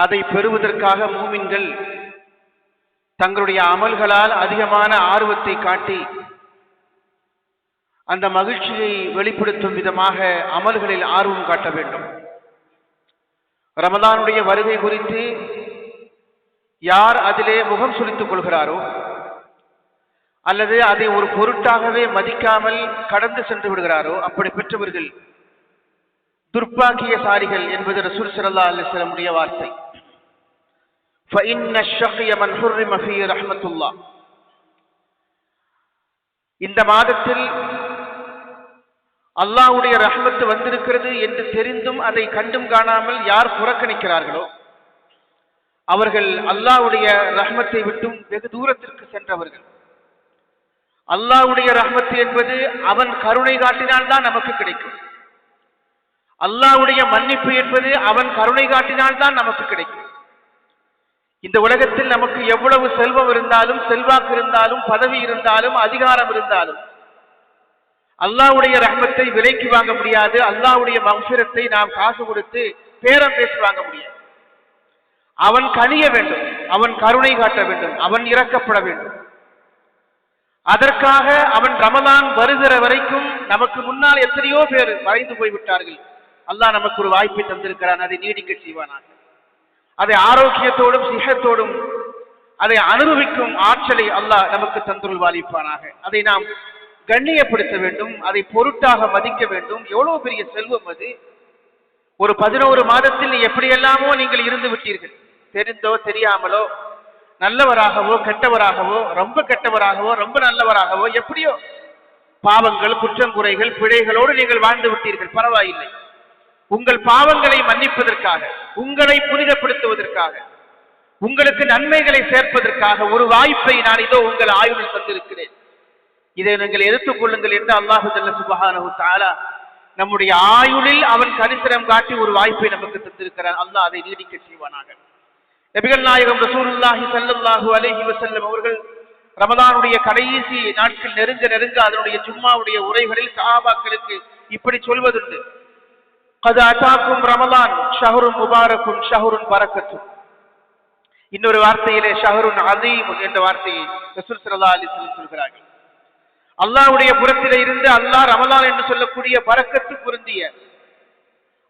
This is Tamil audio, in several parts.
அதை பெறுவதற்காக மூமின்கள் தங்களுடைய அமல்களால் அதிகமான ஆர்வத்தை காட்டி அந்த மகிழ்ச்சியை வெளிப்படுத்தும் விதமாக அமல்களில் ஆர்வம் காட்ட வேண்டும். ரமலானுடைய வருகை குறித்து யார் அதிலே முகம் சுளித்துக் கொள்கிறாரோ அல்லது அதை ஒரு பொருட்டாகவே மதிக்காமல் கடந்து சென்று விடுகிறாரோ அப்படி பெற்றவர்கள் துர்பாக்கியசாலிகள் என்பது ரசூல் ஸல்லல்லாஹு அலைஹி வஸல்லம் உடைய வார்த்தை. فإن الشقي من حرم فيه رحمة الله. இந்த மாதத்தில் அல்லாஹ்வுடைய ரஹ்மத் வந்திருக்கிறது என்று தெரிந்தும் அதை கண்டும் காணாமல் யார் புறக்கணிக்கிறார்களோ அவர்கள் அல்லாஹ்வுடைய ரஹ்மத்தை விட்டும் வெகு தூரத்திற்கு சென்றவர்கள். அல்லாஹ்வுடைய ரஹ்மத் என்பது அவன் கருணை காட்டினால்தான் நமக்கு கிடைக்கும். அல்லாஹ்வுடைய மன்னிப்பு என்பது அவன் கருணை காட்டினால்தான் நமக்கு கிடைக்கும். இந்த உலகத்தில் நமக்கு எவ்வளவு செல்வம் இருந்தாலும், செல்வாக்கு இருந்தாலும், பதவி இருந்தாலும், அதிகாரம் இருந்தாலும் அல்லாஹ்வுடைய ரஹ்மத்தை விலைக்கு வாங்க முடியாது. அல்லாஹ்வுடைய மக்ஃபிரத்தை நாம் காசு கொடுத்து பேரம் பேசி வாங்க முடியாது. அவன் கனிய வேண்டும், அவன் கருணை காட்ட வேண்டும், அவன் இரக்கப்பட வேண்டும். அதற்காக அவன் ரமலான் வருகிற வரைக்கும் நமக்கு முன்னால் எத்தனையோ பேர் மறைந்து போய்விட்டார்கள். அல்லாஹ் நமக்கு ஒரு வாய்ப்பை தந்திருக்கிறான், அதை நீடிக்க செய்வானாக. அதை ஆரோக்கியத்தோடும் சிஹத்தோடும் அதை அனுபவிக்கும் ஆற்றலை அல்லாஹ் நமக்கு தந்துருள் வாலிப்பானாக. அதை நாம் கண்ணியப்படுத்த வேண்டும், அதை பொருட்டாக மதிக்க வேண்டும். எவ்வளவு பெரிய செல்வம் அது! ஒரு 11 மாதத்தில் எப்படியெல்லாமோ நீங்கள் இருந்து விட்டீர்கள். தெரிந்தோ தெரியாமலோ, நல்லவராகவோ கெட்டவராகவோ, ரொம்ப கெட்டவராகவோ ரொம்ப நல்லவராகவோ, எப்படியோ பாவங்கள் குற்றங்குறைகள் பிழைகளோடு நீங்கள் வாழ்ந்து விட்டீர்கள். பரவாயில்லை. உங்கள் பாவங்களை மன்னிப்பதற்காக, உங்களை புனிதப்படுத்துவதற்காக, உங்களுக்கு நன்மைகளை சேர்ப்பதற்காக ஒரு வாய்ப்பை நான் இதோ உங்கள் ஆயுளில் தந்திருக்கிறேன். இதை நீங்கள் எடுத்துக் கொள்ளுங்கள் என்று அல்லாஹு ஜல்ல சுப்ஹானஹு வ தஆலா நம்முடைய ஆயுளில் அவன் கரிசனம் காட்டி ஒரு வாய்ப்பை நமக்கு தந்திருக்கிறான். அல்லாஹ் அதை நீடிக்க செய்வானாக. நபிகள் நாயகம் ரசூலுல்லாஹி ஸல்லல்லாஹு அலைஹி வஸல்லம் அவர்கள் ரமலானுடைய கடைசி நாட்கள் நெருங்க நெருங்க அதனுடைய ஜும்மாவுடைய உரைகளில் சஹாபாக்களுக்கு இப்படி சொல்வதுண்டு. கத் அதாக்கும் ரமலான் ஷஹ்ருன் முபாரக்குன் ஷஹ்ருன் பரக்கத்துன். இன்னொரு வார்த்தையிலே ஷஹ்ருன் அஸீம் என்ற வார்த்தையை ரசூல் ஸல்லல்லாஹு அலைஹி வஸல்லம் சொல்கிறார்கள். அல்லாஹ்வுடைய புறத்திலே இருந்து அல்லாஹ் ரமலான் என்று சொல்லக்கூடிய பரக்கத்து பொருந்திய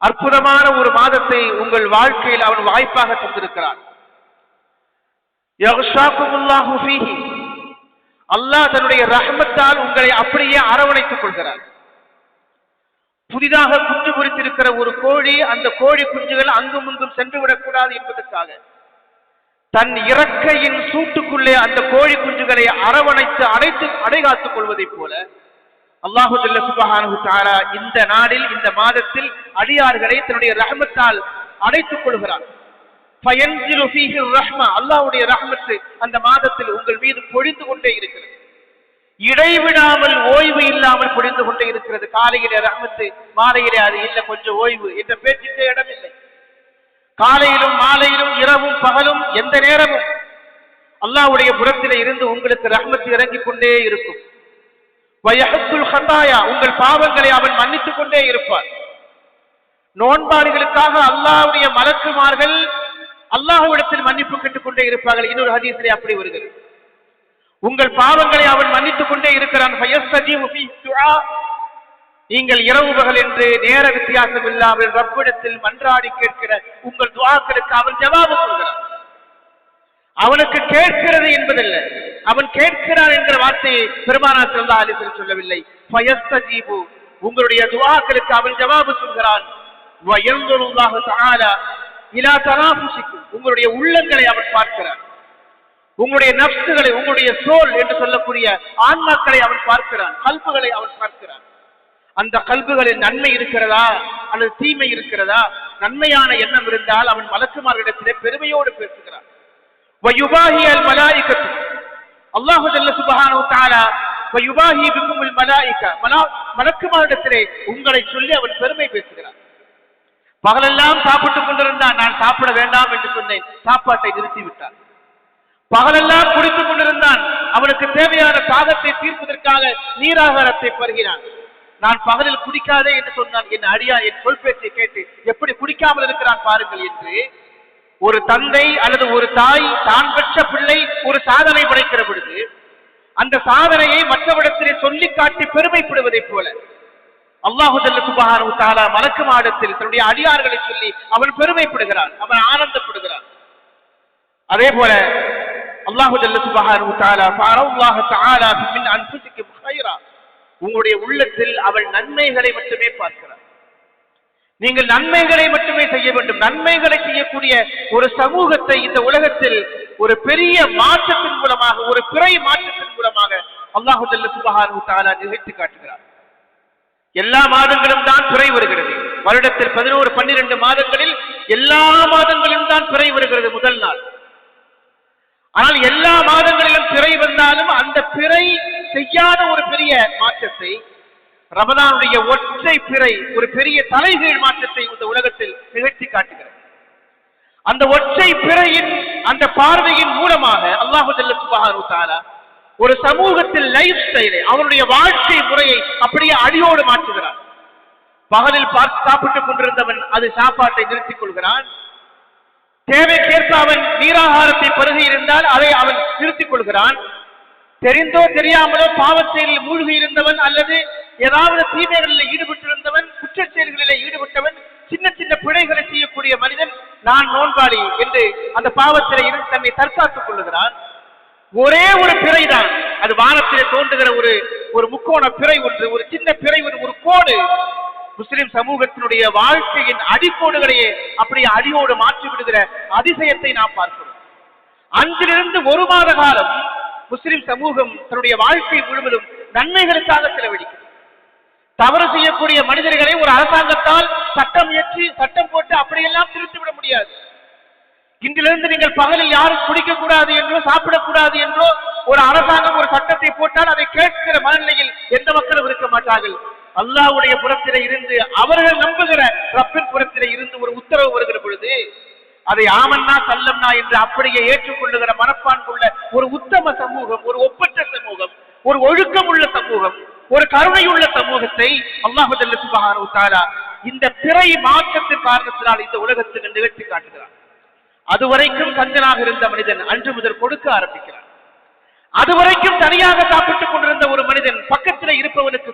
அற்புதமான ஒரு மாதத்தை உங்கள் வாழ்க்கையில் அவன் வாய்ப்பாக தந்திருக்கிறான். யக்ஷாகுமுல்லாஹு ஃபீஹி. அல்லாஹ் தன்னுடைய ரஹ்மத்தால் உங்களை அப்படியே அரவணைத்துக் கொள்கிறார். புதிதாக குஞ்சு பொரித்திருக்கிற ஒரு கோழி, அந்த கோழி குஞ்சுகள் அங்கும் இங்கும் சென்று விடக்கூடாது என்பதற்காக தன் இறக்கையின் சூட்டுக்குள்ளே அந்த கோழி குஞ்சுகளை அரவணைத்து அடைகாத்துக் கொள்வதைப் போல அல்லாஹு ஜல்ல சுப்ஹானஹு வ தஆலா இந்த நாளில் இந்த மாதத்தில் அடியார்களை தன்னுடைய ரஹ்மத்தால் அடைத்துக் கொள்கிறார். ஃபயன்ஸிலு ஃபீஹி ரஹ்மா. அல்லாஹ்வுடைய ரஹ்மத் அந்த மாதத்தில் உங்கள் மீது பொழிந்து கொண்டே இருக்கிறது. இடைவிடாமல் ஓய்வு இல்லாமல் பொழிந்து கொண்டே இருக்கிறது. காலையிலே ரஹ்மத், மாலையிலே அது இல்லை கொஞ்சம் ஓய்வு என்ற பேச்சுக்கே இடமில்லை. காலையிலும் மாலையிலும் இரவும் பகலும் எந்த நேரமும் அல்லாஹ்வுடைய புறத்திலே இருந்து உங்களுக்கு ரஹ்மத் இறங்கிக் கொண்டே இருக்கும். வயஹுல் ஹதாயா. உங்கள் பாவங்களை அவன் மன்னித்துக் கொண்டே இருப்பார். நோன்பாளிகளுக்காக அல்லாஹ்வுடைய மலக்குமார்கள் அல்லாஹ்விடத்தில் மன்னிப்பு கேட்டுக் கொண்டே இருப்பார்கள். இன்னொரு ஹதீஸிலே அப்படி வருகிறது. உங்கள் பாவங்களை அவன் மன்னித்துக் கொண்டே இருக்கிறான். ஃபயஸ்தஜீபு ஃபீ துஆ. நீங்கள் இரவு பகல் என்று நேர வித்தியாசம் இல்லாமல் ரப்பிடத்தில் மன்றாடி கேட்கிற உங்கள் துஆக்களுக்கு அவன் ஜவாபு சொல்கிறான். அவனுக்கு கேட்கிறது என்பதல்ல, அவன் கேட்கிறான் என்கிற வார்த்தையை பெருமானார் ஸல்லல்லாஹு அலைஹி வஸல்லம் சொல்லவில்லை. ஃபயஸ்தஜீபு. உங்களுடைய துஆக்களுக்கு அவன் ஜவாபு சொல்கிறான். வயன்துருல்லாஹு தஆலா இலா தராஃபுசிக்கும். உங்களுடைய உள்ளங்களை அவன் பார்க்கிறான். உங்களுடைய நஃப்ஸ்களை, உங்களுடைய சோல் என்று சொல்லக்கூடிய ஆன்மாக்களை அவன் பார்க்கிறான். கல்புகளை அவன் பார்க்கிறான். அந்த கல்புகளில் நன்மை இருக்கிறதா அல்லது தீமை இருக்கிறதா? நன்மையான எண்ணம் இருந்தால் அவன் மலக்குமார்களிடத்திலே பெருமையோடு பேசுகிறான். வயுபாஹியல் மலாயிகத்து. அல்லாஹு ஜல்ல சுப்ஹானஹு வ தஆலா வயுபாஹி பிகுமுல் மலாயிகா. மலக்குமாரிடத்திலே உங்களை சொல்லி அவன் பெருமை பேசுகிறான். பகலெல்லாம் சாப்பிட்டுக் கொண்டிருந்தான். நான் சாப்பிட வேண்டாம் என்று சொன்னேன், சாப்பாட்டை நிறுத்திவிட்டான். பகலெல்லாம் குடித்துக் கொண்டிருந்தான். அவனுக்கு தேவையான தாகத்தை தீர்ப்பதற்காக நீராகாரத்தை பருகினான். நான் பகலில் குடிக்காதே என்று சொன்னான். என் அடியா என் சொல் பேச்சை கேட்டு எப்படி குடிக்காமல் இருக்கிறான் பாருங்கள் என்று ஒரு தந்தை அல்லது ஒரு தாய் தான் பெற்ற பிள்ளை ஒரு சாதனை படைக்கிற பொழுது அந்த சாதனையை மற்றவரிடத்திலே சொல்லி காட்டி பெருமைப்படுவதை போல அல்லாஹு ஜல்ல சுப்ஹானஹு வ தஆலா மலக்கு மாடத்தில் தன்னுடைய அடியார்களை சொல்லி அவன் பெருமைப்படுகிறான், அவன் ஆனந்தப்படுகிறான். அதே போல அல்லாஹு ஜல்ல சுப்ஹானஹு வ தஆலா ஃபஅல்லாஹு தஆலா மின் அன்ஃபுசிக்கும் கைரா, உங்களுடைய உள்ளத்தில் அவள் நன்மைகளை மட்டுமே பார்க்கிறார். நீங்கள் நன்மைகளை மட்டுமே செய்ய வேண்டும். நன்மைகளை செய்யக்கூடிய ஒரு சமூகத்தை இந்த உலகத்தில் ஒரு பெரிய மாற்றத்தின் மூலமாக, ஒரு பிறை மாற்றத்தின் மூலமாக அல்லாஹு ஜல்ல சுப்ஹானஹு வ தஆலா நிகழ்த்தி காட்டுகிறார். எல்லா மாதங்களும் தான் பிறை வருகிறது. வருடத்தில் 11-12 மாதங்களில் எல்லா மாதங்களிலும் தான் பிறை வருகிறது முதல் நாள். ஆனால் எல்லா மாதங்களிலும் பிறை வந்தாலும் அந்த பிறை செய்யாத ஒரு பெரிய மாற்றத்தை, ரமலானுடைய ஒற்றை பிறை ஒரு பெரிய தலைகீழ் மாற்றத்தை இந்த உலகத்தில் நிகழ்த்தி காட்டுகிறது. அந்த ஒற்றை பிறையின் அந்த பார்வையின் மூலமாக அல்லாஹு ஜல்ல சுப்ஹானஹு வ தஆலா ஒரு சமூகத்தில் லைஃப் ஸ்டைலை, அவருடைய வாழ்க்கை முறையை அப்படியே அடியோடு மாற்றுகிறார். பகலில் சாப்பிட்டுக் கொண்டிருந்தவன் அது சாப்பாட்டை நிறுத்திக் கொள்கிறான். தேவைக்கேற்ப அவன் நீராகாரத்தை பருகி இருந்தால் அதை அவன் நிறுத்திக் கொள்கிறான். தெரிந்தோ தெரியாமலோ பாவச்செயலில் மூழ்கி இருந்தவன் அல்லது ஏதாவது தீமைகளில் ஈடுபட்டிருந்தவன், குற்ற செயல்களில் ஈடுபட்டவன், சின்ன சின்ன பிழைகளை செய்யக்கூடிய மனிதன் நான் நோன்பாளி என்று அந்த பாவத்திலே இருந்து தன்னை தற்காத்துக் கொள்ளுகிறான். ஒரே ஒரு பிறைதான், அது வானத்திலே தோன்றுகிற ஒரு முக்கோண பிறை ஒன்று, ஒரு சின்ன பிறை, ஒரு கோடு முஸ்லிம் சமூகத்தினுடைய வாழ்க்கையின் அடிக்கோடுகளையே அப்படியே அடியோடு மாற்றி விடுகிற அதிசயத்தை நாம் பார்க்கிறோம். அன்றிலிருந்து ஒரு மாத காலம் முஸ்லிம் சமூகம் தன்னுடைய வாழ்க்கை முழுவதும் நன்மைகளுக்காக செலவழிக்கும். தவறு செய்யக்கூடிய மனிதர்களை ஒரு அரசாங்கத்தால் சட்டம் இயற்றி சட்டம் போட்டு அப்படியெல்லாம் திருத்திவிட முடியாது. இன்றிலிருந்து நீங்கள் பகலில் யாரும் குடிக்கக்கூடாது என்றோ சாப்பிடக்கூடாது என்றோ ஒரு அரசாங்கம் ஒரு சட்டத்தை போட்டால் அதை கேட்கிற மனநிலையில் எந்த மக்களும் இருக்க மாட்டார்கள். அல்லாஹ்வுடைய புறத்திலே இருந்து, அவர்கள் நம்புகிற ரப்பின் புறத்திலே இருந்து ஒரு உத்தரவு வருகிற பொழுது அதை ஆமன்னா சல்லம்னா என்று அப்படியே ஏற்றுக்கொள்ளுகிற மனப்பான்புள்ள ஒரு உத்தம சமூகம், ஒரு ஒப்பற்ற சமூகம், ஒரு ஒழுக்கம் உள்ள சமூகம், ஒரு கருணையுள்ள சமூகத்தை அல்லாஹ் ஜல்ல சுப்ஹானஹு வ தஆலா இந்த பிறை மாற்றத்தின் காரணத்தினால் இந்த உலகத்துக்கு நிகழ்த்தி காட்டுகிறார். அதுவரைக்கும் கஞ்சனாக இருந்த மனிதன் அன்று முதல் கொடுக்க ஆரம்பிக்கிறார். அதுவரைக்கும் தனியாக சாப்பிட்டுக் கொண்டிருந்த ஒரு மனிதன் பக்கத்தில் இருப்பவனுக்கு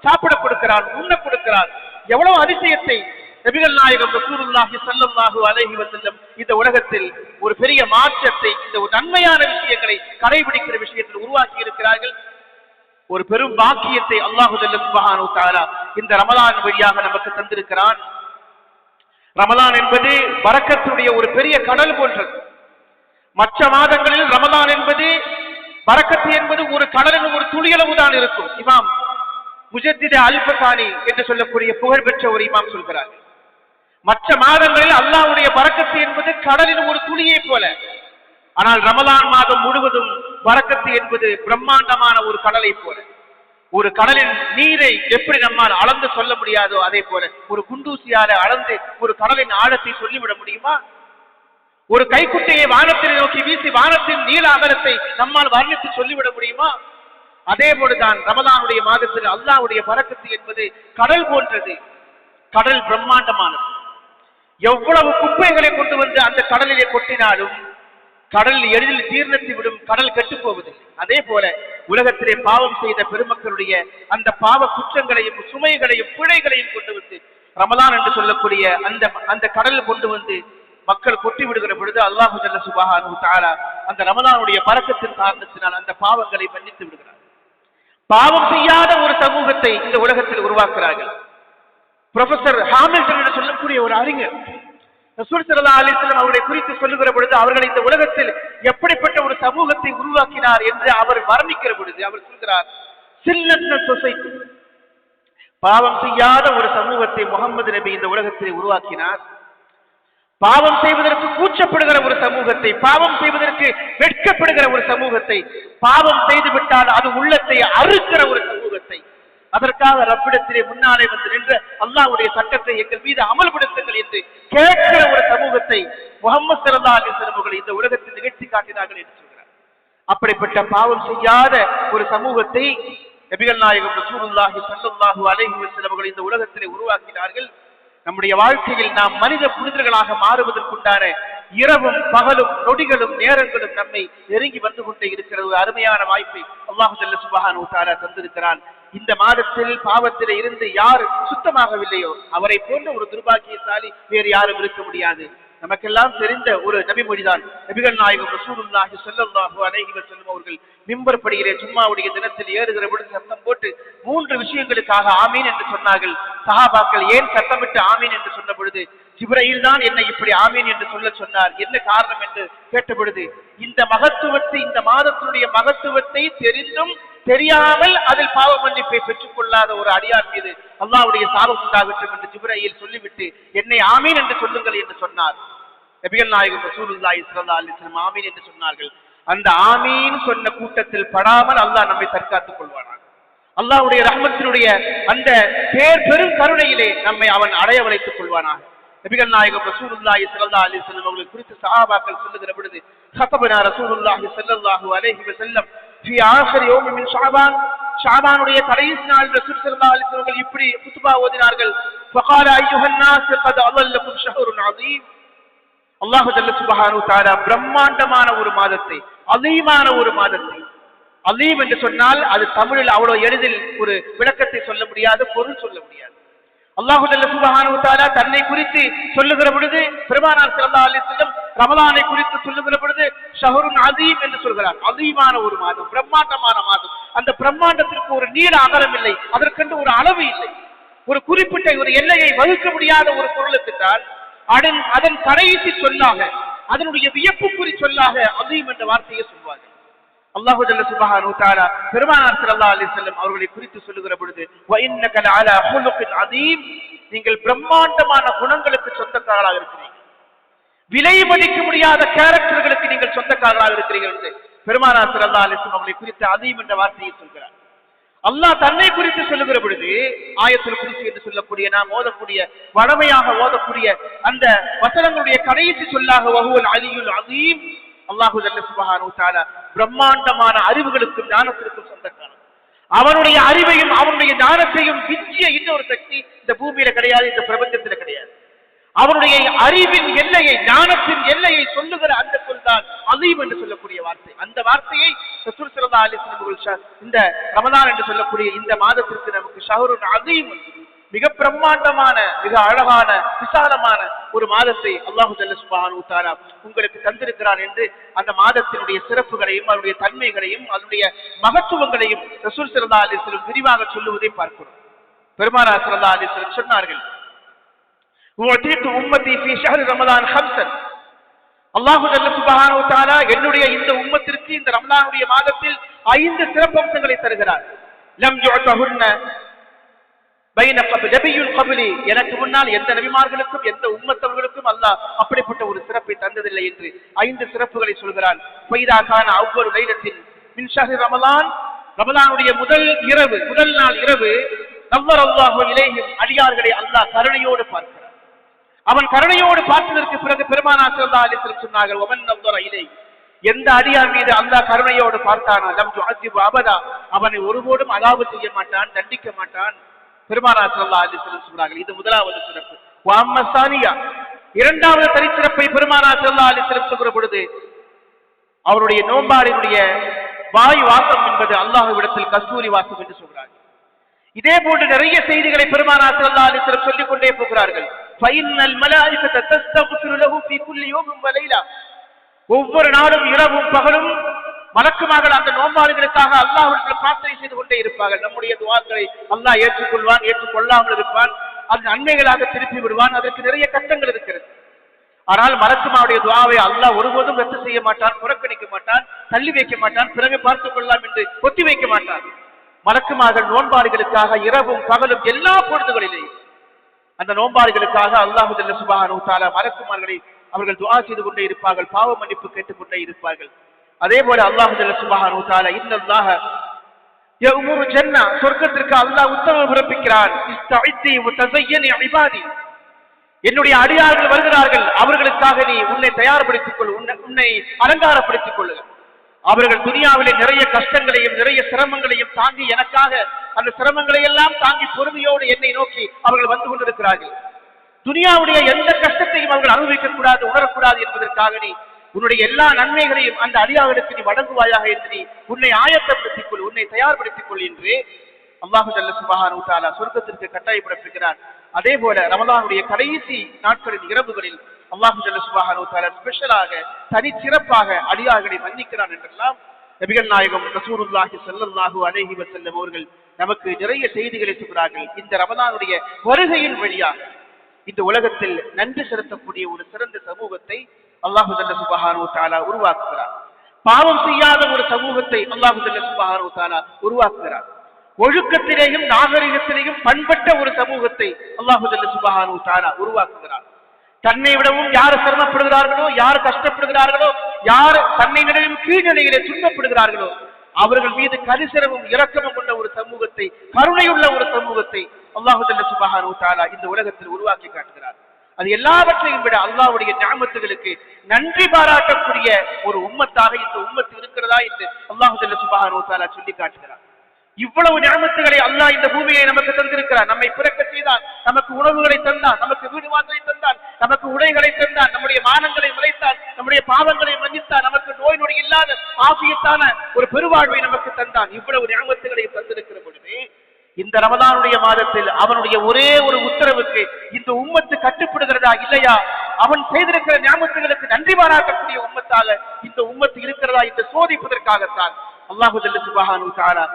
சாப்பிட கொடுக்கிறான், உண்ண கொடுக்கிறான். எவ்வளவு அதிசயத்தை நபிகள் நாயகம் ரசூலுல்லாஹி ஸல்லல்லாஹு அலைஹி வஸல்லம் இந்த உலகத்தில் ஒரு பெரிய மாற்றத்தை, இந்த நன்மையான விஷயங்களை கடைபிடிக்கிற விஷயத்தில் உருவாக்கி இருக்கிறார்கள். ஒரு பெரும் பாக்கியத்தை அல்லாஹு ஜல்ல சுப்ஹானஹு வ தஆலா இந்த ரமலான் வழியாக நமக்கு தந்திருக்கிறான். ரமலான் என்பது பரக்கத்துடைய ஒரு பெரிய கடல் போன்றது. மற்ற மாதங்களில் ரமலான் என்பது பரக்கத்து என்பது ஒரு கடலின் ஒரு துளியளவு தான் இருக்கும். இமாம் முஜத்தித் அல்-ஃபசானி என்று சொல்லக்கூடிய புகழ்பெற்ற ஒரு இமாம் சொல்கிறார், மற்ற மாதங்களில் அல்லாஹ்வுடைய பரக்கத்து என்பது கடலின் ஒரு துளியை போல, ஆனால் ரமலான் மாதம் முழுவதும் பரக்கத்து என்பது பிரம்மாண்டமான ஒரு கடலை போல. ஒரு கடலின் நீரை எப்படி நம்மால் அளந்து சொல்ல முடியாதோ அதே போல ஒரு குண்டூசியால அளந்து ஒரு கடலின் ஆழத்தை சொல்லிவிட முடியுமா? ஒரு கைக்குட்டையை வானத்தில் நோக்கி வீசி வானத்தின் நீள அகலத்தை நம்மால் வர்ணித்து சொல்லிவிட முடியுமா? அதே போலதான் ரமலானுடைய மாதத்தில் அல்லாஹ்வுடைய பரக்கத்து என்பது கடல் போன்றது. கடல் பிரம்மாண்டமானது. எவ்வளவு குப்பைகளை கொண்டு வந்து அந்த கடலிலே கொட்டினாலும் கடல் எளிதில் ஜீர்ணித்து விடும், கடல் கெட்டு போவதில்லை. அதே போல உலகத்திலே பாவம் செய்த பெருமக்களுடைய அந்த பாவ குற்றங்களையும் சுமைகளையும் பிழைகளையும் கொண்டு வந்து ரமலான் என்று சொல்லக்கூடிய அந்த கடல் கொண்டு வந்து மக்கள் கொட்டி விடுகிற பொழுது அல்லாஹு ஜல்ல சுப்ஹானஹு வ தஆலா அந்த ரமலானுடைய பரக்கத்தின் காரணத்தினால் அந்த பாவங்களை மன்னித்து விடுகிறார். பாவம் செய்யாத ஒரு சமூகத்தை இந்த உலகத்தில் உருவாக்குகிறார்கள். ப்ரொஃபசர் ஹாமில்டன் என்று சொல்லக்கூடிய ஒரு அறிஞர் ரசூல் ஸல்லல்லாஹு அலைஹி வஸல்லம் அவர்களை குறித்து சொல்லுகிற பொழுது அவர்கள் இந்த உலகத்தில் எப்படிப்பட்ட ஒரு சமூகத்தை உருவாக்கினார் என்று அவர் வர்ணிக்கிற பொழுது அவர் சொல்கிறார், சில்லத்ன சொசைட்டி, பாவம் செய்யாத ஒரு சமூகத்தை முகமது நபி இந்த உலகத்தில் உருவாக்கினார். பாவம் செய்வதற்கு கூச்சப்படுகிற ஒரு சமூகத்தை, பாவம் செய்வதற்கு வெட்கப்படுகிற ஒரு சமூகத்தை, பாவம் செய்துவிட்டால் அது உள்ளத்தை அறுக்கிற ஒரு சமூகத்தை, அதற்காக ரப்பிடத்திலே முன்னாலே வந்து நின்ற அல்லாஹ்வுடைய சட்டத்தை எங்கள் மீது அமல்படுத்துங்கள் என்று கேட்கிற ஒரு சமூகத்தை முஹம்மது ஸல்லல்லாஹு அலைஹி வஸல்லம் அவர்கள் இந்த உலகத்தில் நிகழ்த்தி காட்டினார்கள் என்று சொல்கிறார். அப்படிப்பட்ட பாவம் செய்யாத ஒரு சமூகத்தை நபிகள் நாயகம் ரசூலுல்லாஹி ஸல்லல்லாஹு அலைஹி வஸல்லம் அவர்கள் இந்த உலகத்திலே உருவாக்கினார்கள். நம்முடைய வாழ்க்கையில் நாம் மனித புனிதர்களாக மாறுவதற்குண்டான இரவும் பகலும் நொடிகளும் நேரங்களும் நம்மை நெருங்கி வந்து கொண்டே இருக்கிற ஒரு அருமையான வாய்ப்பை அல்லாஹ் ஜல்ல சுப்ஹானஹு வ தஆலா தந்திருக்கிறான். இந்த மாதத்தில் பாவத்தில் இருந்து யார் சுத்தமாகவில்லையோ அவரை போன்ற ஒரு துர்பாக்கியசாலி வேறு யாரும் இருக்க முடியாது. நமக்கெல்லாம் தெரிந்த ஒரு நபிமொழிதான். நபிகள் நாயகம் ரசூலுல்லாஹி ஸல்லல்லாஹு அலைஹி வஸல்லம் அவர்கள் மிம்பர் படியிலே ஜும்மாவுடைய தினத்தில் ஏறுகிற பொழுது சத்தம் போட்டு 3 விஷயங்களுக்காக ஆமீன் என்று சொன்னார்கள். சஹாபாக்கள் ஏன் சத்தமிட்டு ஆமீன் என்று சொன்ன பொழுது, ஜிப்ரீல் தான் என்னை இப்படி ஆமீன் என்று சொல்ல சொன்னார், என்ன காரணம் என்று கேட்ட பொழுது, இந்த மகத்துவத்தை, இந்த மாதத்தினுடைய மகத்துவத்தை தெரிந்தும் தெரியாமல் அதில் பாவ மன்னிப்பை பெற்றுக் கொள்ளாத ஒரு அடியார் மீது அல்லாஹ்வுடைய சாபம் உண்டாகட்டும் என்று ஜிப்ரீல் சொல்லிவிட்டு என்னை ஆமீன் என்று சொல்லுங்கள் என்று சொன்னார். நபிகள் நாயகம் ரசூலுல்லாஹி ஸல்லல்லாஹு அலைஹி வஸல்லம் ஆமீன் என்று சொன்னார்கள். அந்த ஆமீன் சொன்ன கூட்டத்தில் படாமல் அல்லாஹ் நம்மை தற்காத்துக் கொள்வானாக. அல்லாஹ்வுடைய ரஹ்மத்தினுடைய அந்த பெரும் கருணையிலே நம்மை அவன் அடைய வளைத்துக் கொள்வானாக. நபிகள் நாயகம் ரசூலுல்லாஹி ஸல்லல்லாஹு அலைஹி வஸல்லம் அவர்கள் குறித்து சஹாபாக்கள் சொல்லுகிற பொழுது, خطبنا رسول الله صلى الله عليه وسلم في آخر يوم من شعبان, ஷாபானுடைய கடைசி நாள் ரசூல் ஸல்லல்லாஹு அலைஹி வஸல்லம் அவர்கள் இப்படி குத்பா ஓதினார்கள். فقال ايها الناس قد اضلكم شهر عظيم. அல்லாஹ் ஜல்ல சுப்ஹானஹு வ தஆலா பிரம்மாண்டமான ஒரு மாதத்தை, அலீமான ஒரு மாதத்தை, அலீம் என்று சொன்னால் அது தமிழில் அவ்வளவு எளிதில் ஒரு விளக்கத்தை சொல்ல முடியாது, பொருள் சொல்ல முடியாது. அல்லாஹ் ஜல்ல சுப்ஹானஹு வ தஆலா தன்னை குறித்து சொல்லுகிற பொழுது, பெருமானார் ஸல்லல்லாஹு அலைஹி வஸல்லம் ரமலானை குறித்து சொல்லுகிற பொழுது ஷஹருன் அஸீம் என்று சொல்கிறார். அலீமான ஒரு மாதம், பிரம்மாண்டமான மாதம். அந்த பிரம்மாண்டத்திற்கு ஒரு நீள அகலம் இல்லை, அதற்கென்று ஒரு அளவு இல்லை, ஒரு குறிப்பிட்ட ஒரு எல்லையை வகுக்க முடியாத ஒரு பொருளுக்குத்தான் அதன் கடைசி சொல்லாக, அதனுடைய வியப்புக்குறி சொல்லாக அஸீம் என்ற வார்த்தையை சொல்வார்கள். அல்லாஹ் ஜல்ல சுப்ஹானஹு வ தஆலா பெருமானார் ஸல்லல்லாஹு அலைஹி வஸல்லம் அவர்களை குறித்து சொல்லுகிற பொழுது, வ இன்னக லஅலா ஹுலுகின் அஸீம், நீங்கள் பிரம்மாண்டமான குணங்களுக்கு சொந்தக்காரராக இருக்கிறீர்கள், விலை மதிக்க முடியாத கேரக்டர்களுக்கு நீங்கள் சொந்தக்காரராக இருக்கிறீர்கள் என்று பெருமானார் ஸல்லல்லாஹு அலைஹி வஸல்லம் அவர்களை குறித்து அஸீம் என்ற வார்த்தையை சொல்கிறார். அல்லாஹ் தன்னை குறித்து சொல்லுகிற பொழுது ஆயத்துல் குர்சி என்று சொல்லக்கூடிய, நாம் ஓதக்கூடிய, வளமையாக ஓதக்கூடிய அந்த வசனங்களுடைய கடைசி சொல்லாக வஹுவல் அலியுல் அஸீம், அல்லாஹு ஜல்ல சுப்ஹானஹு வ தஆலா பிரம்மாண்டமான அறிவுகளுக்கும் ஞானத்திற்கும் சொந்தக்காரன். அவனுடைய அறிவையும் அவனுடைய ஞானத்தையும் விஞ்சிய இன்னொரு சக்தி இந்த பூமியில கிடையாது, இந்த பிரபஞ்சத்தில் கிடையாது. அவனுடைய அறிவின் எல்லையை, ஞானத்தின் எல்லையை சொல்லுகிற அந்த சொல் தான் அஸீம் என்று சொல்லக்கூடிய வார்த்தை. அந்த வார்த்தையை ரசூல் ஸல்லல்லாஹு அலைஹி வஸல்லம் இந்த ரமலான் என்று சொல்லக்கூடிய இந்த மாதத்திற்கு நமக்கு ஷஹருன் அஸீம், மிக பிரம்மாண்டமான, மிக அழகான, விசாலமான ஒரு மாதத்தை அல்லாஹ் ஜல்ல சுப்ஹானஹு வ தஆலா உங்களுக்கு தந்திருக்கிறான் என்று அந்த மாதத்தினுடைய சிறப்புகளையும் அதனுடைய தன்மைகளையும் அதனுடைய மகத்துவங்களையும் ரசூல் ஸல்லல்லாஹு அலைஹி வஸல்லம் விரிவாக சொல்லுவதை பார்க்கிறோம். பெருமானார் ஸல்லல்லாஹு அலைஹி வஸல்லம் சொன்னார்கள், உஅதீது உம்மதி ஃபீ ஷஹர் ரமலான் ஹம்ஸன், அல்லாஹ் ஜல்ல சுப்ஹானஹு வ தஆலா என்னுடைய இந்த உம்மத்திற்கு இந்த ரமலானுடைய மாதத்தில் 5 சிறப்பம்சங்களை தருகிறார். லம் யுஅதஹுன்ன பைன நபியுல் கப்லி, எனக்கு முன்னால் எந்த நபிமார்களுக்கும் எந்த உம்மத்தவர்களுக்கும் அல்லாஹ் அப்படிப்பட்ட ஒரு சிறப்பை தந்ததில்லை என்று 5 சிறப்புகளை சொல்கிறான். ஃபைதா கான அவ்வலு லைலத்தின் மின் ஷஹர் ரமலான், ரமலானுடைய முதல் நாள் இரவு நவ்வரல்லாஹு இலைஹிம், அடியார்களை அல்லாஹ் கருணையோடு பார்க்கிறார். அவன் கருணையோடு பார்த்ததற்கு பிறகு பெருமானார் ஸல்லல்லாஹு அலைஹி வஸல்லம் சொன்னார்கள், வமன் நவ்வர இலை, எந்த அடியார் மீது அல்லாஹ் கருணையோடு பார்த்தானோ லம் துஅஸிபு அபதா, அவனை ஒருபோதும் அதாபு செய்ய மாட்டான், தண்டிக்க மாட்டான். பெருமானார் ஸல்லல்லாஹு அலைஹி வஸல்லம் சொன்னார்கள். இது முதலாவது சிறப்பு. வ அம்ம ஸானியா, இரண்டாவது தனிச்சிறப்பை பெருமானார் ஸல்லல்லாஹு அலைஹி வஸல்லம் சொல்கிற பொழுது, அவருடைய நோன்பாளினுடைய வாய் வாசம் என்பது அல்லாஹ்விடத்தில் கஸ்தூரி வாசம் என்று சொல்கிறார்கள். இதே போன்று நிறைய செய்திகளை பெருமானார் ஸல்லல்லாஹு அலைஹி வஸல்லம் சொல்லிக் கொண்டே போகிறார்கள். ஃபைன்னல் மலாயிகத தஸ்தக்ஃபிரு லஹு ஃபீ குல்லி யௌமின் வ லைலா, ஒவ்வொரு நாளும் இரவும் பகலும் மலக்குமார்கள் அந்த நோன்பாளிகளுக்காக அல்லாஹ்விடத்தில் பிரார்த்தனை செய்து கொண்டே இருப்பார்கள். நம்முடைய துஆக்களை அல்லாஹ் ஏற்றுக்கொள்வான், ஏற்றுக்கொள்ளாமல் இருப்பான், அது நன்மைகளாக திருப்பி விடுவான். அதற்கு நிறைய கட்டங்கள் இருக்கிறது. ஆனால் மலக்குமாருடைய துஆவை அல்லாஹ் ஒருபோதும் ரத்து செய்ய மாட்டான், புறக்கணிக்க மாட்டான், தள்ளி வைக்க மாட்டான், பிறகு பார்த்துக் கொள்ளலாம் என்று ஒத்தி வைக்க மாட்டான். மலக்குமார்கள் நோன்பாளிகளுக்காக இரவும் பகலும் எல்லா பொழுதுகளிலேயும் அந்த நோன்பாளிகளுக்காக அல்லாஹ் ஜல்ல சுப்ஹானஹு வ தஆலா மலக்குமார்களை அவர்கள் துஆ செய்து கொண்டே இருப்பார்கள், பாவ மன்னிப்பு கேட்டுக்கொண்டே இருப்பார்கள். அதே போல அல்லாஹ் ஜல்ல சுப்ஹானஹு வ தஆலா இன்னல்லாஹ யஅமுரு ஜன்னா, சொர்க்கத்திற்கு அல்லாஹ் உத்தரவு பிறப்பிக்கிறான், இஸ்தஇத்தி வ தஸய்யனி இபாதி, என்னுடைய அடியார்கள் வருகிறார்கள், அவர்களுக்காக நீ உன்னை தயார்படுத்திக் கொள், உன்னை அலங்காரப்படுத்திக் கொள்ளு. அவர்கள் துனியாவிலே நிறைய கஷ்டங்களையும் நிறைய சிரமங்களையும் தாங்கி எனக்காக அந்த சிரமங்களை எல்லாம் தாங்கி பொறுமையோடு என்னை நோக்கி அவர்கள் வந்து கொண்டிருக்கிறார்கள். துனியாவுடைய எந்த கஷ்டத்தையும் அவர்கள் அனுபவிக்க கூடாது, உணரக்கூடாது என்பதற்காக நீ உன்னுடைய எல்லா நன்மைகளையும் அந்த அடியார்களுக்கு நீ வழங்குவாயாக என்று நீ உன்னை ஆயத்தப்படுத்திக் கொள், உன்னை தயார்படுத்திக் கொள் என்று அல்லாஹு ஜல்ல சுப்ஹானஹு வ தஆலா சொர்க்கத்திற்கு கட்டாயப்படுத்துகிறார். அதே போல ரமலானுடைய கடைசி நாட்களின் இரவுகளில் அல்லாஹு ஜல்ல சுப்ஹானஹு வ தஆலா ஸ்பெஷலாக தனிச்சிறப்பாக அடியார்களை மன்னிக்கிறான் என்றெல்லாம் நபிகள் நாயகம் ரசூலுல்லாஹி ஸல்லல்லாஹு அலைஹி வஸல்லம் அவர்கள் நமக்கு நிறைய செய்திகளை சொல்கிறார்கள். இந்த ரமலானுடைய வருகையின் வழியாக இந்த உலகத்தில் நன்றி செலுத்தக்கூடிய ஒரு சிறந்த சமூகத்தை அல்லாஹு ஜல்ல சுப்ஹானஹு வ தஆலா உருவாக்குகிறார். பாவம் செய்யாத ஒரு சமூகத்தை அல்லாஹு ஜல்ல சுப்ஹானஹு வ தஆலா உருவாக்குகிறார். ஒழுக்கத்திலேயும் நாகரிகத்திலேயும் பண்பட்ட ஒரு சமூகத்தை அல்லாஹு ஜல்ல சுப்ஹானஹு வ தஆலா உருவாக்குகிறார். தன்னை விடவும் யார் சிரமப்படுகிறார்களோ, யார் கஷ்டப்படுகிறார்களோ, யார் தன்னை நிலையும் கீழ்நிலையிலே துன்பப்படுகிறார்களோ அவர்கள் மீது கரிசனமும் இரக்கமும் கொண்ட ஒரு சமூகத்தை, கருணையுள்ள ஒரு சமூகத்தை அல்லாஹு ஜல்ல சுப்ஹானஹு வ தஆலா இந்த உலகத்தில் உருவாக்கி காட்டுகிறார். அது எல்லாவற்றையும் விட அல்லாஹ்வுடைய நிஅமத்துகளுக்கு நன்றி பாராட்டக்கூடிய ஒரு உம்மத்தாக இந்த உம்மத்து இருக்கிறதா என்று அல்லாஹு ஜல்ல சுப்ஹானஹு வ தஆலா சொல்லி காட்டுகிறார். இவ்வளவு நிஅமத்துகளை அல்லாஹ் இந்த பூமியை நமக்கு தந்திருக்கிறார். நம்மை பிறக்க செய்தான், நமக்கு உணவுகளை தந்தான், நமக்கு வீடு வாசலை தந்தான், நமக்கு உடைகளை தந்தான், நம்முடைய மானங்களை மறைத்தான், நம்முடைய பாவங்களை மன்னித்தான், நமக்கு நோய் நொடி இல்லாத ஆபியத்தான ஒரு பெருவாழ்வை நமக்கு தந்தான். இவ்வளவு நிஅமத்துகளை தந்திருக்கிற பொழுது இந்த ரமலானுடைய மாதத்தில் அவனுடைய ஒரே ஒரு உத்தரவுக்கு இந்த உம்மத்து கட்டுப்படுகிறதா இல்லையா, அவன் செய்திருக்கிற நிஅமத்துகளுக்கு நன்றி பாராட்டக்கூடிய உம்மத்தாக இந்த உம்மத்து இருக்கிறதா என்று சோதிப்பதற்காகத்தான் அல்லாஹு ஜல்ல சுப்ஹானஹு வ தஆலா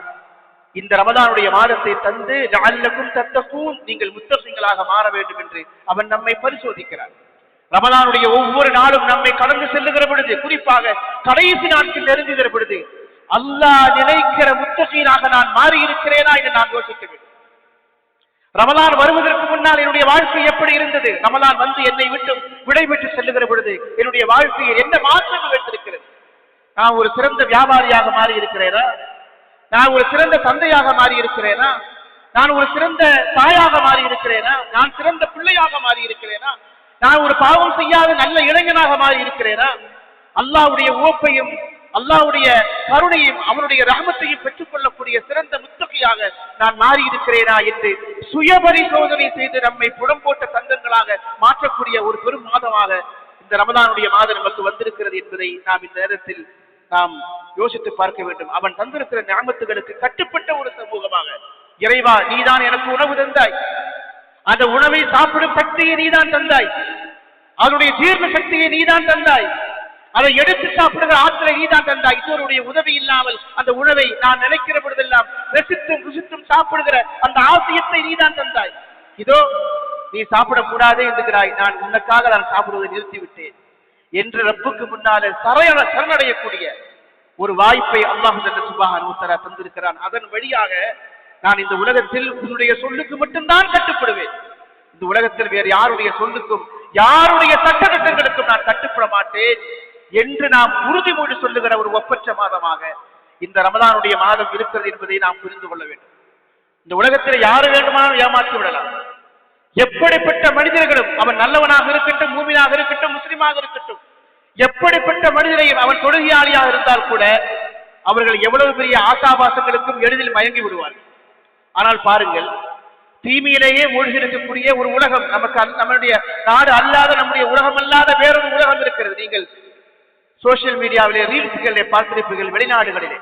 இந்த ரமலானுடைய மாதத்தை தந்து லஅல்லகும் தத்தகூன், நீங்கள் முத்தகீன்களாக மாற வேண்டும் என்று அவன் நம்மை பரிசோதிக்கிறார். ரமலானுடைய ஒவ்வொரு நாளும் நம்மை கடந்து செல்லுகிற பொழுது, குறிப்பாக கடைசி நாட்கள் நெருங்குகிற பொழுது அல்லாஹ் நினைக்கிற முத்தகீனாக நான் மாறி இருக்கிறேனா என்று நான் யோசிக்க வேண்டும். ரமலான் வருவதற்கு முன்னால் என்னுடைய வாழ்க்கை எப்படி இருந்தது, ரமலான் வந்து என்னை விட்டு விடைபெற்று செல்லுகிற பொழுது என்னுடைய வாழ்க்கையில் என்ன மாற்றங்கள் வைத்திருக்கிறது? நான் ஒரு சிறந்த வியாபாரியாக மாறி இருக்கிறேனா, நான் ஒரு சிறந்த தந்தையாக மாறி இருக்கிறேனா, நான் ஒரு சிறந்த தாயாக மாறி இருக்கிறேனா, நான் சிறந்த பிள்ளையாக மாறி இருக்கிறேனா, நான் ஒரு பாவம் செய்யாத நல்ல இளைஞனாக மாறி இருக்கிறேனா, அல்லாஹ்வுடைய உவப்பையும் அல்லாஹ்வுடைய கருணையும் அவனுடைய ரஹமத்தையும் பெற்றுக் கொள்ளக்கூடிய சிறந்த முத்தகியாக நான் மாறி இருக்கிறேனா என்று சுயபரிசோதனை செய்து நம்மை புடம்போட்ட தங்கங்களாக மாற்றக்கூடிய ஒரு பெரும் மாதமாக இந்த ரமலானுடைய மாதம் நமக்கு வந்திருக்கிறது என்பதை நாம் இந்த நேரத்தில் நாம் யோசித்து பார்க்க வேண்டும். அவன் தந்திருக்கிற நிஅமத்துகளுக்கு கட்டுப்பட்ட ஒரு சமூகமாக, இறைவா நீதான் எனக்கு உணவு தந்தாய், அந்த உணவை சாப்பிடும் சக்தியை நீதான் தந்தாய், அதனுடைய ஜீரண சக்தியை நீதான் தந்தாய், அதை எடுத்து சாப்பிடுகிற ஆற்றலை நீதான் தந்தாய், இதோருடைய உதவி இல்லாமல் அந்த உணவை நான் நினைக்கிற பொழுதெல்லாம் ரசித்தும் ருசித்தும் சாப்பிடுகிற அந்த ஆசியத்தை நீதான் தந்தாய், இதோ நீ சாப்பிடக்கூடாதே என்கிறாய், நான் உனக்காக நான் சாப்பிடுவதை நிறுத்திவிட்டேன் என்று ரப்புக்கு முன்னாலே சரணடையக்கூடிய ஒரு வாய்ப்பை அல்லாஹ் சுப்ஹானஹு வ தஆலா தந்திருக்கிறான். அதன் வழியாக நான் இந்த உலகத்தில் உன்னுடைய சொல்லுக்கு மட்டும்தான் கட்டுப்படுவேன், இந்த உலகத்தில் வேறு யாருடைய சொல்லுக்கும் யாருடைய சட்டத்திட்டங்களுக்கும் நான் கட்டுப்பட மாட்டேன் என்று நாம் உறுதிமொழி சொல்லுகிற ஒரு ஒப்பற்ற மாதமாக இந்த ரமலானுடைய மாதம் இருக்கிறது என்பதை நாம் புரிந்து கொள்ள வேண்டும். இந்த உலகத்தில் யாரு வேண்டுமானாலும் ஏமாற்றி விடலாம். எப்படிப்பட்ட மனிதர்களும், அவன் நல்லவனாக இருக்கட்டும், மூமினாக இருக்கட்டும், முஸ்லிமாக இருக்கட்டும், எப்படிப்பட்ட மனிதரையும் அவன் தொழுகையாளியாக இருந்தால் கூட அவர்கள் எவ்வளவு பெரிய ஆசாபாசங்களுக்கும் எளிதில் மயங்கி விடுவார்கள். ஆனால் பாருங்கள், தீமையிலேயே மூழ்கி இருக்கக்கூடிய ஒரு உலகம் நமக்கு, நம்முடைய நாடு அல்லாத, நம்முடைய உலகம் அல்லாத வேறொரு உலகம் இருக்கிறது. நீங்கள் சோசியல் மீடியாவிலே ரீல்ஸ்களிலே பார்த்திருப்பீர்கள். வெளிநாடுகளிலே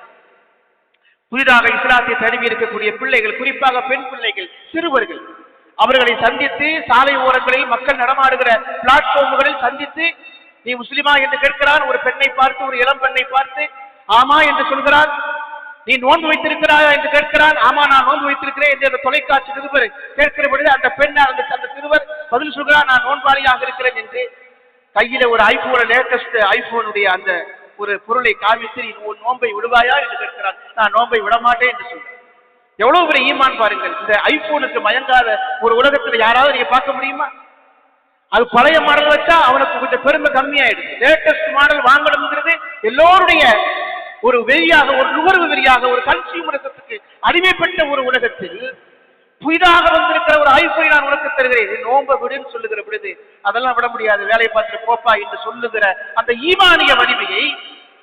புதிதாக இஸ்லாத்தை தழுவி இருக்கக்கூடிய பிள்ளைகள், குறிப்பாக பெண் பிள்ளைகள், சிறுவர்கள், அவர்களை சந்தித்து சாலை ஓரங்களில் மக்கள் நடமாடுகிற பிளாட்ஃபார்ம்களில் சந்தித்து நீ முஸ்லிமா என்று கேட்கிறான். ஒரு பெண்ணை பார்த்து, ஒரு இளம் பெண்ணை பார்த்து ஆமா என்று சொல்கிறான். நீ நோன்பு வைத்திருக்கிறாயா என்று கேட்கிறான். ஆமா நான் நோன்பு வைத்திருக்கிறேன் என்று அந்த தொலைக்காட்சி நிருபர் கேட்கிற பொழுது அந்த பெண், அந்த சிறுவர் பதில் சொல்கிறான், நான் நோன்பாளியாக இருக்கிறேன் என்று. கையில ஒரு ஐபோன், லேட்டஸ்ட் ஐபோனுடைய அந்த ஒரு பொருளை காமித்து நீ நோன்பை விடுவாயா என்று கேட்கிறான். நான் நோன்பை விடமாட்டேன் என்று சொல்றேன். எவ்வளவு பெரிய ஈமான் பாருங்கள். இந்த ஐபோனுக்கு மயங்காத ஒரு உலகத்தில் யாராவது நீங்க பார்க்க முடியுமா? அது பழைய மாடல் வச்சா அவனுக்கு கொஞ்சம் பெருமை கம்மியாயிடுது. லேட்டஸ்ட் மாடல் வாங்கணுங்கிறது எல்லோருடைய ஒரு வெறியாக, ஒரு நுகர்வு வெறியாக, ஒரு கன்சியூமரிசத்துக்கு அடிமைப்பட்ட ஒரு உலகத்தில் புதிதாக வந்திருக்கிற ஒரு ஐபோனை நான் உனக்கு தருகிறேன், நோன்பை விடுன்னு சொல்லுகிற பொழுது அதெல்லாம் விட முடியாது, வேலையை பார்த்துட்டு போப்பா என்று சொல்லுகிற அந்த ஈமானிய வலிமையை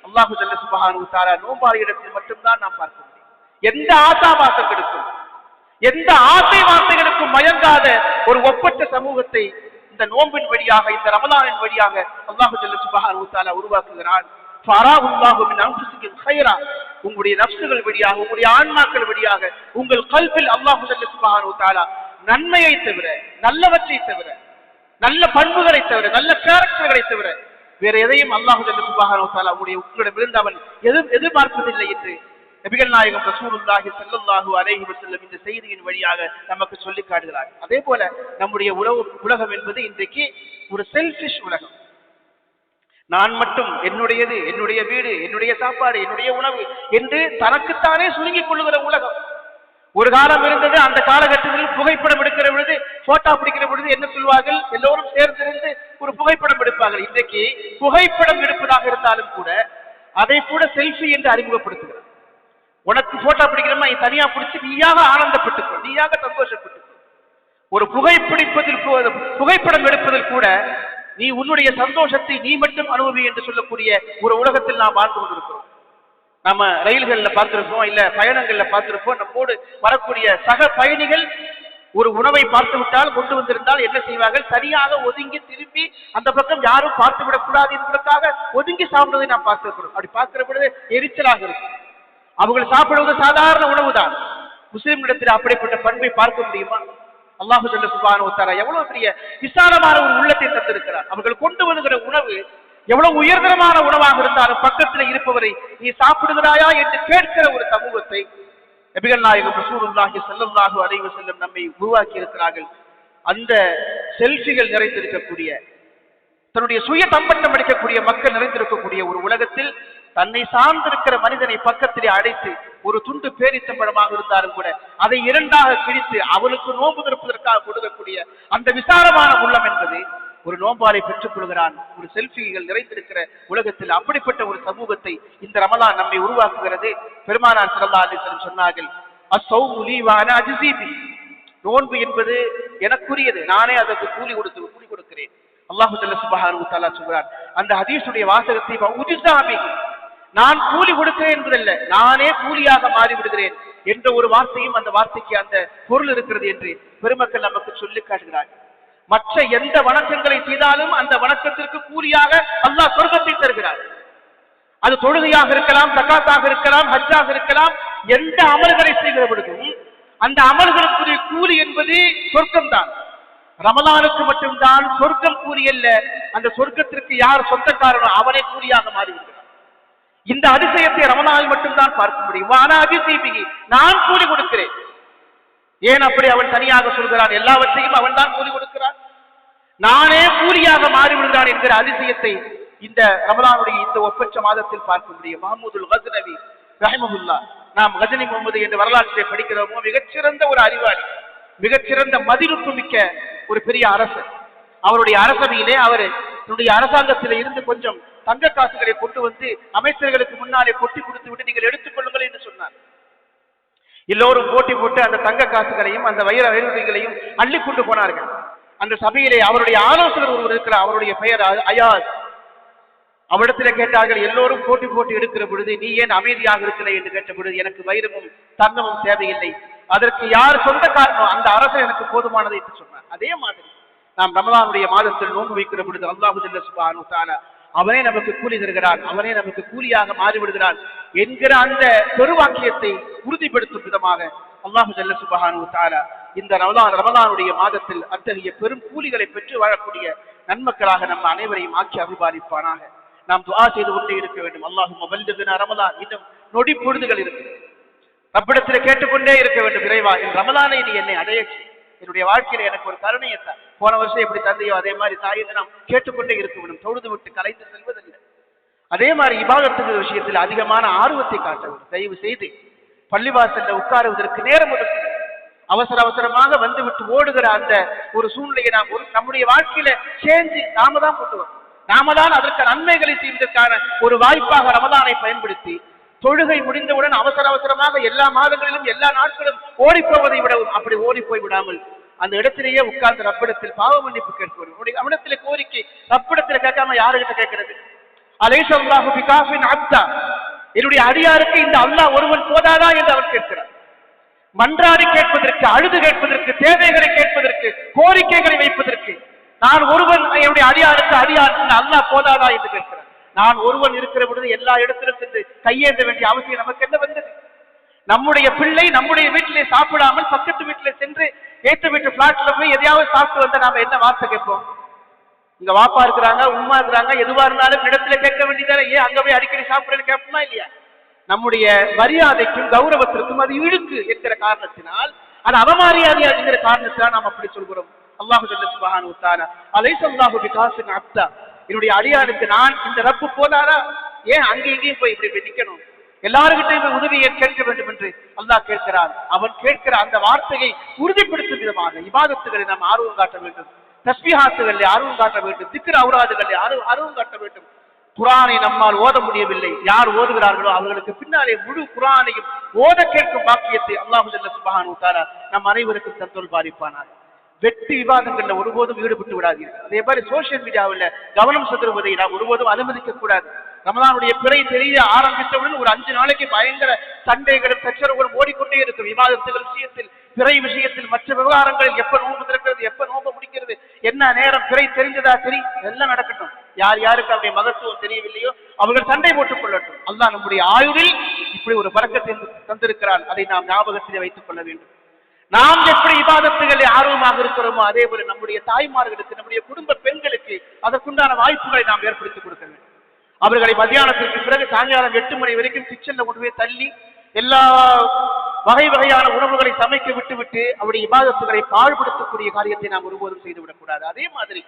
அல்லாஹ் சுப்ஹானஹு வ தஆலா நோன்பாளியிடத்தில் மட்டும்தான் நாம் பார்க்க முடியும். எந்த ஆசாபாசங்களுக்கும், எந்த ஆசை வார்த்தைகளுக்கும் மயங்காத ஒரு ஒப்பற்ற சமூகத்தை இந்த நோம்பின் வழியாக, இந்த ரமலானின் வழியாக அல்லாஹ் ஜல்ல சுப்ஹானஹு வ தஆலா உருவாக்குகிறான். ஃபராஹுல்லாஹு மின் அன்ஃபுசிக்கும் கைரா, உங்களுடைய நஃப்ஸுகள் வழியாக, உங்களுடைய ஆன்மாக்கள் வழியாக, உங்கள் கல்பில் அல்லாஹ் ஜல்ல சுப்ஹானஹு வ தஆலா நன்மையை தவிர, நல்லவற்றை தவிர, நல்ல பண்புகளை தவிர, நல்ல கேரக்டர்களை தவிர வேற எதையும் அல்லாஹ் ஜல்ல சுப்ஹானஹு வ தஆலா உங்களிடமிருந்து அவன் எதிர்பார்ப்பதில்லை என்று நபிகள் நாயகம் ரசூலுல்லாஹி ஸல்லல்லாஹு அலைஹி வஸல்லம் இந்த செய்தியின் வழியாக நமக்கு சொல்லி காட்டுகிறார். அதே போல நம்முடைய உலகம் என்பது இன்றைக்கு ஒரு செல்ஃபிஷ் உலகம். நான் மட்டும், என்னுடையது, என்னுடைய வீடு, என்னுடைய சாப்பாடு, என்னுடைய உணவு என்று தனக்குத்தானே சுருங்கிக் கொள்ளுகிற உலகம். ஒரு காலம் இருந்தது, அந்த காலகட்டத்தில் புகைப்படம் எடுக்கிற பொழுது, போட்டோ பிடிக்கிற பொழுது என்ன சொல்வார்கள், எல்லோரும் சேர்ந்திருந்து ஒரு புகைப்படம் எடுப்பார்கள். இன்றைக்கு புகைப்படம் எடுப்பதாக இருந்தாலும் கூட அதை கூட செல்ஃபி என்று அறிமுகப்படுத்துகிறார். உனக்கு போட்டோ பிடிக்கிறமா, நீ தனியா பிடிச்சி நீயாக ஆனந்தப்பட்டுக்கோ, நீயாக சந்தோஷப்பட்டுக்கோ. ஒரு புகைப்படம் எடுப்பதில் கூட நீ உன்னுடைய சந்தோஷத்தை நீ மட்டும் அனுபவி என்று சொல்லக்கூடிய ஒரு உலகத்தில் நாம் வாழ்ந்து கொண்டிருக்கிறோம். நம்ம ரயில்கள்ல பார்த்திருப்போம், இல்ல பயணங்கள்ல பார்த்திருப்போம். நம்மோடு வரக்கூடிய சக பயணிகள் ஒரு உணவை பார்த்து விட்டால், கொண்டு வந்திருந்தால் என்ன செய்வார்கள், தனியாக ஒதுங்கி திரும்பி அந்த பக்கம் யாரும் பார்த்து விடக்கூடாது என்பதற்காக ஒதுங்கி சாப்பிடுவதை நாம் பார்த்திருக்கிறோம். அப்படி பார்க்கிற பொழுது எரிச்சலாக இருக்கும். அவர்கள் சாப்பிடுவது சாதாரண உணவு தான். முஸ்லிம்களிடத்தில் அப்படிப்பட்ட பண்பை பார்க்க முடியுமா? அல்லாஹ் ஜல்ல சுப்ஹானஹு வ தஆலா எவ்வளவு பெரிய விசாலமான ஒரு உள்ளத்தை தந்திருக்கிறார். அவர்கள் கொண்டு வருகிற உணவு எவ்வளவு உயர்தரமான உணவாக இருந்தாலும் பக்கத்தில் இருப்பவரை நீ சாப்பிடுகிறாயா என்று கேட்கிற ஒரு சமூகத்தை நபிகள் நாயகம் ரசூலுல்லாஹி ஸல்லல்லாஹு அலைஹி வஸல்லம் நம்மை உருவாக்கி இருக்கிறார்கள். அந்த செல்ஃபிகள் நிறைந்திருக்கக்கூடிய, தன்னுடைய சுய தம்பட்டம் அடிக்கக்கூடிய மக்கள் நிறைந்திருக்கக்கூடிய ஒரு உலகத்தில் தன்னை சார்ந்திருக்கிற மனிதனை பக்கத்திலே அழைத்து ஒரு துண்டு பேரித்தம்பழமாக இருந்தாலும் கூட அதை இரண்டாக கிழித்து அவனுக்கு நோன்பு திறப்பதற்காக கொடுக்கக்கூடிய அந்த விசாலமான உள்ளம் என்பது ஒரு நோம்பாலை பெற்றுக் கொள்கிறான். ஒரு செல்ஃபிகள் நிறைந்திருக்கிற உலகத்தில் அப்படிப்பட்ட ஒரு சமூகத்தை இந்த ரமலான் நம்மை உருவாக்குகிறது. பெருமானார் ஸல்லல்லாஹு அலைஹி வஸல்லம் சொன்னார்கள், அஸ்ஸௌமு லீ வ அனா அஜ்ஸீ பி, நோன்பு என்பது எனக்குரியது, நானே அதற்கு கூலி கொடுக்கிறேன். அல்லாஹ் ஜல்ல சுப்ஹானஹு வ தஆலா சொல்கிறார். அந்த ஹதீஸுடைய வாசகத்தை உஜ்ஸா பிஹி, நான் கூலி கொடுக்கிறேன் என்பதல்ல, நானே கூலியாக மாறிவிடுகிறேன் என்ற ஒரு வார்த்தையும் அந்த வார்த்தைக்கு அந்த பொருள் இருக்கிறது என்று பெருமக்கள் நமக்கு சொல்லி காட்டுகிறார்கள். மற்ற எந்த வணக்கங்களை செய்தாலும் அந்த வணக்கத்திற்கு கூலியாக அல்லாஹ் சொர்க்கத்தை தருகிறார். அது தொழுகையாக இருக்கலாம், ஜகாத்தாக இருக்கலாம், ஹஜ்ஜாக இருக்கலாம். எந்த அமல்களை செய்கிற பொழுதும் அந்த அமல்களுக்குரிய கூலி என்பது சொர்க்கம் தான். ரமலானுக்கு மட்டும்தான் சொர்க்கம் கூலி அல்ல, அந்த சொர்க்கத்திற்கு யார் சொந்தக்காரனோ அவனே கூலியாக மாறிவிடுகிறார். இந்த அதிசயத்தை ரமலானில் மட்டும்தான் பார்க்க முடியும். ஆனா அதிசயிபிகி, நான் கூலி கொடுக்கிறேன். ஏன் அப்படி அவன் தனியாக சொல்கிறான்? எல்லாவற்றையும் அவன் தான் கூலி கொடுக்கிறான், நானே கூலியாக மாறிவிடுகிறான் என்கிற அதிசயத்தை இந்த ரமலானுடைய இந்த ஒப்பற்ற மாதத்தில் பார்க்க முடியும். மஹமூதுல் கஸ்னவி ரஹிமஹுல்லாஹ், நாம் கஜனி முகமது என்ற வரலாற்றை படிக்கிறோமோ, மிகச்சிறந்த ஒரு அறிவாளி, மிகச்சிறந்த மதிநுட்பு மிக்க ஒரு பெரிய அரசர். அவருடைய அரசவையிலே அவர் தன்னுடைய அரசாங்கத்திலே இருந்து கொஞ்சம் தங்க காசுகளை கொண்டு வந்து அமைச்சர்களுக்கு முன்னாலே கொட்டி கொடுத்து விட்டு நீங்கள் எடுத்துக் கொள்ளுங்கள் என்று சொன்னார். எல்லோரும் போட்டி போட்டு அந்த தங்க காசுகளையும் அந்த வைரங்களையும் அள்ளி கொண்டு போனார்கள். அந்த சபையிலே அவருடைய ஆலோசகர் ஒருவர் இருக்கிறார், அவருடைய பெயர் அயாஸ். அவரிடத்தில் கேட்டார்கள், எல்லோரும் போட்டி போட்டு எடுக்கிற பொழுது நீ ஏன் அமைதியாக இருக்கிறாய் என்று கேட்ட பொழுது, எனக்கு வைரமும் தங்கமும் தேவையில்லை, அதற்கு யார் சொந்த காரணம் அந்த அரசர் எனக்கு போதுமானது என்று சொன்னார். அதே மாதிரி நாம் ரமலானுடைய மாதத்தில் நோன்பு வைக்கிற பொழுது அல்லாஹ் ஜல்ல சுப்ஹானஹு வ தஆலா அவனே நமக்கு கூலி தருகிறான், அவனே நமக்கு கூலியாக மாறிவிடுகிறான் என்கிற அந்த பெருவாக்கியத்தை உறுதிப்படுத்தும் விதமாக அல்லாஹ் ஜல்ல சுப்ஹானஹு வ தஆலா இந்த ரமலானுடைய மாதத்தில் அத்தகைய பெரும் கூலிகளை பெற்று வாழக்கூடிய நன்மக்களாக நம்ம அனைவரையும் ஆக்கி அபிபாலிப்பானாக. நாம் துஆ செய்து கொண்டே இருக்க வேண்டும். அல்லாஹும்ம பல்லிக்னா ரமலான், இன்னும் நொடி பொழுதுகள் இருக்கு, ரப்பிடத்தில் கேட்டுக்கொண்டே இருக்க வேண்டும். இறைவா, என் ரமலானை நீ என்னை அடைய, என்னுடைய வாழ்க்கையில எனக்கு ஒரு கருணையை தான், போன வருஷம் எப்படி தந்தையோ அதே மாதிரி தாயை நாம் கேட்டுக்கொண்டே இருக்க வேண்டும். தொழுது விட்டு கலைந்து செல்வதில்லை. அதே மாதிரி இபாதத்துடைய விஷயத்தில் அதிகமான ஆர்வத்தை காட்ட வேண்டும். தயவு செய்து பள்ளிவாசல்ல உட்காருவதற்கு நேரம் ஒதுக்கு. அவசரமாக வந்துவிட்டு ஓடுகிற அந்த ஒரு சூழ்நிலையை நாம் நம்முடைய வாழ்க்கையில சேர்ந்து நாம தான் கொண்டு வரோம். நாம தான் அதற்கு நன்மைகளை செய்வதற்கான ஒரு வாய்ப்பாக ரமலானை பயன்படுத்தி தொழுகை முடிந்தவுடன் அவசரமாக எல்லா மாதங்களிலும் எல்லா நாட்களும் ஓடிப்போவதை விடவும் அப்படி ஓடி போய் விடாமல் அந்த இடத்திலேயே உட்கார்ந்து ரப்பிடத்தில் பாவ மன்னிப்பு கேட்பது. அவனிடத்தில் கோரிக்கை ரப்பிடத்தில் கேட்காம யாருகிட்ட கேட்கிறது? அலைஹல்லாஹு பிகாஃபின் அப்தா, என்னுடைய அடியாருக்கு இந்த அல்லாஹ் ஒருவன் போதாதா என்று அவன் கேட்கிறார். மன்றாடி கேட்பதற்கு, அழுது கேட்பதற்கு, தேவைகளை கேட்பதற்கு, கோரிக்கைகளை வைப்பதற்கு நான் ஒருவன் என்னுடைய அடியாருக்கு அடியார் அல்லாஹ் போதாதா என்று கேட்கிறார். நான் ஒருவன் இருக்கிற பொழுது எல்லா இடத்திலும் சென்று கையேந்த வேண்டிய அவசியம் நமக்கு என்ன வந்தது? நம்முடைய பிள்ளை நம்முடைய வீட்டிலே சாப்பிடாமல் பக்கத்து வீட்டிலே சென்று ஏற்ற வீட்டு பிளாட்ல போய் எதையாவது சாப்பிட்டு வந்தா நாம என்ன வார்த்தை கேட்போம்? இங்க வாப்பா இருக்கிறாங்க, உமா இருக்கிறாங்க, எதுவா இருந்தாலும் இடத்துல கேட்க வேண்டியதானே. ஏன் அங்க போய் அடிக்கடி சாப்பிடுறது கேட்போமா இல்லையா? நம்முடைய மரியாதைக்கும் கௌரவத்திற்கும் அது இழுக்கு என்கிற காரணத்தினால், அது அவமரியாதையா என்கிற காரணத்தினால் நாம் அப்படி சொல்கிறோம். அல்லாஹு ஜல்ல சுப்ஹானஹு வ தஆலா அலைஸ அல்லாஹு பிகாஸின் அப்தா, என்னுடைய அடியாருக்கு நான் இந்த ரப்பு போதாதா? ஏன் அங்கே இங்கேயும் போய் இப்படி நிக்கணும்? எல்லாருக்கிட்டையும் உதவியை கேட்க வேண்டும் என்று அல்லாஹ் கேட்கிறான். அவன் கேட்கிற அந்த வார்த்தையை உறுதிப்படுத்தும் விதமாக இபாதத்துகளை நாம் ஆர்வம் காட்ட வேண்டும், தஸ்பீஹாத்துகளில் ஆர்வம் காட்ட வேண்டும், திக்ர் அவுராதுகளில் ஆர்வம் காட்ட வேண்டும். குர்ஆனை நம்மால் ஓத முடியவில்லை, யார் ஓதுகிறார்களோ அவர்களுக்கு பின்னாலே முழு குர்ஆனையும் ஓத கேட்கும் பாக்கியத்தை அல்லாஹ் ஜல்ல சுப்ஹானஹு வ தஆலா நம் அனைவருக்கும் தந்தருள் பாரிப்பானார். வெற்றி விவாதங்கள்ல ஒருபோதும் ஈடுபட்டு விடாதீர்கள். அதே மாதிரி சோசியல் மீடியாவில் கவனம் செலுத்துவதை நாம் ஒருபோதும் அனுமதிக்க கூடாது. ரமலானுடைய பிறை தெரிய ஆரம்பித்தவுடன் ஒரு 5 நாளைக்கு பயங்கர சண்டைகளும் சச்சரவுகளும் ஓடிக்கொண்டே இருக்கும். விவாதத்துகள் விஷயத்தில், பிறை விஷயத்தில், மற்ற விவகாரங்களில் எப்ப நோன்பு திறக்கிறது, எப்ப நோன்பு முடிக்கிறது, என்ன நேரம் பிறை தெரிஞ்சதா எல்லாம் நடக்கட்டும். யார் யாருக்கு அவருடைய மகத்துவம் தெரியவில்லையோ அவர்கள் சண்டை போட்டுக் கொள்ளட்டும். அல்லாஹ் நம்முடைய ஆயுளில் இப்படி ஒரு பரக்கத்தை தந்திருக்கிறான். அதை நாம் ஞாபகத்திலே வைத்துக் கொள்ள வேண்டும். நாம் எப்படி இபாதத்துகளில் ஆர்வமாக இருக்கிறோமோ அதே போல நம்முடைய தாய்மார்களுக்கு, நம்முடைய குடும்ப பெண்களுக்கு அதற்குண்டான வாய்ப்புகளை நாம் ஏற்படுத்தி கொடுக்க வேண்டும். அவர்களை மத்தியானத்திற்கு பிறகு சாயங்காலம் 8 மணி வரைக்கும் கிச்சன்ல கொண்டு போய் தள்ளி எல்லா வகை வகையான உணவுகளை சமைக்க விட்டுவிட்டு அவருடைய இபாதத்துகளை பாழ்படுத்தக்கூடிய காரியத்தை நாம் ஒருபோதும் செய்துவிடக் கூடாது. அதே மாதிரி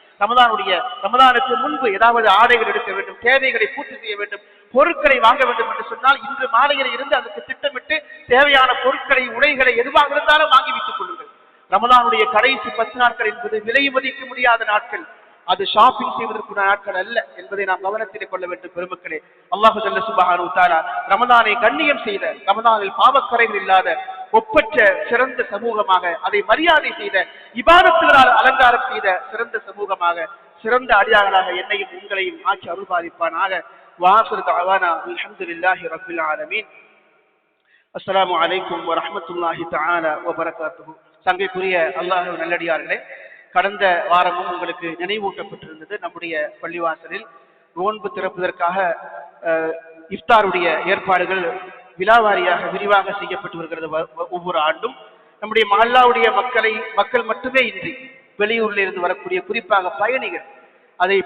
ரமதானுக்கு முன்பு ஏதாவது ஆடைகள் எடுக்க வேண்டும், தேவைகளை பூர்த்தி செய்ய வேண்டும், பொருட்களை வாங்க வேண்டும் என்று சொன்னால் இன்று மாலையில் இருந்து அதுக்கு திட்டமிட்டு தேவையான பொருட்களை, உடைகளை எதுவாக இருந்தாலும் வாங்கி வைத்துக் கொள்ளுங்கள். ரமதானுடைய கடைசி 10 நாட்கள் என்பது விலை மதிக்க முடியாத நாட்கள், அது ஷாப்பிங் செய்வதற்குரிய நாட்கள் அல்ல என்பதை நாம் கவனத்திலே கொள்ள வேண்டும். பெருமக்களே, அல்லாஹு ஜல்ல சுப்ஹானஹு வ தஆலா ரமதானை கண்ணியம் செய்த, ரமதானில் பாவக்கரைகள் இல்லாத ஒப்பற்ற சிறந்த சமூகமாக, அதை மரியாதை செய்த, இபாதத்துகளால் அலங்காரம் செய்த சிறந்த சமூகமாக, சிறந்த அடியார்களாக என்னையும் உங்களையும் ஆட்சி அருள்பாலிப்பானாக. வாஹிரு தஅவானா அல்ஹம்துலில்லாஹி ரப்பில் ஆலமீன். அஸ்ஸலாமு அலைக்கும் வ ரஹ்மத்துல்லாஹி தஆலா வ பரகாத்துஹு. சங்கைக்குரிய அல்லாஹ்வின் நல்லடியார்களே, கடந்த வாரமும் உங்களுக்கு நினைவூட்டப்பட்டிருந்தது. நம்முடைய பள்ளிவாசலில் நோன்பு திறப்பதற்காக இஃப்தாருடைய ஏற்பாடுகள் விலாவாரியாக விரிவாக செய்யப்பட்டு வருகிறது. ஒவ்வொரு ஆண்டும் நம்முடைய மஹல்லாவுடைய மக்கள் மட்டுமே இன்றி வெளியூரில் இருந்து வரக்கூடிய குறிப்பாக பயணிகள் அதை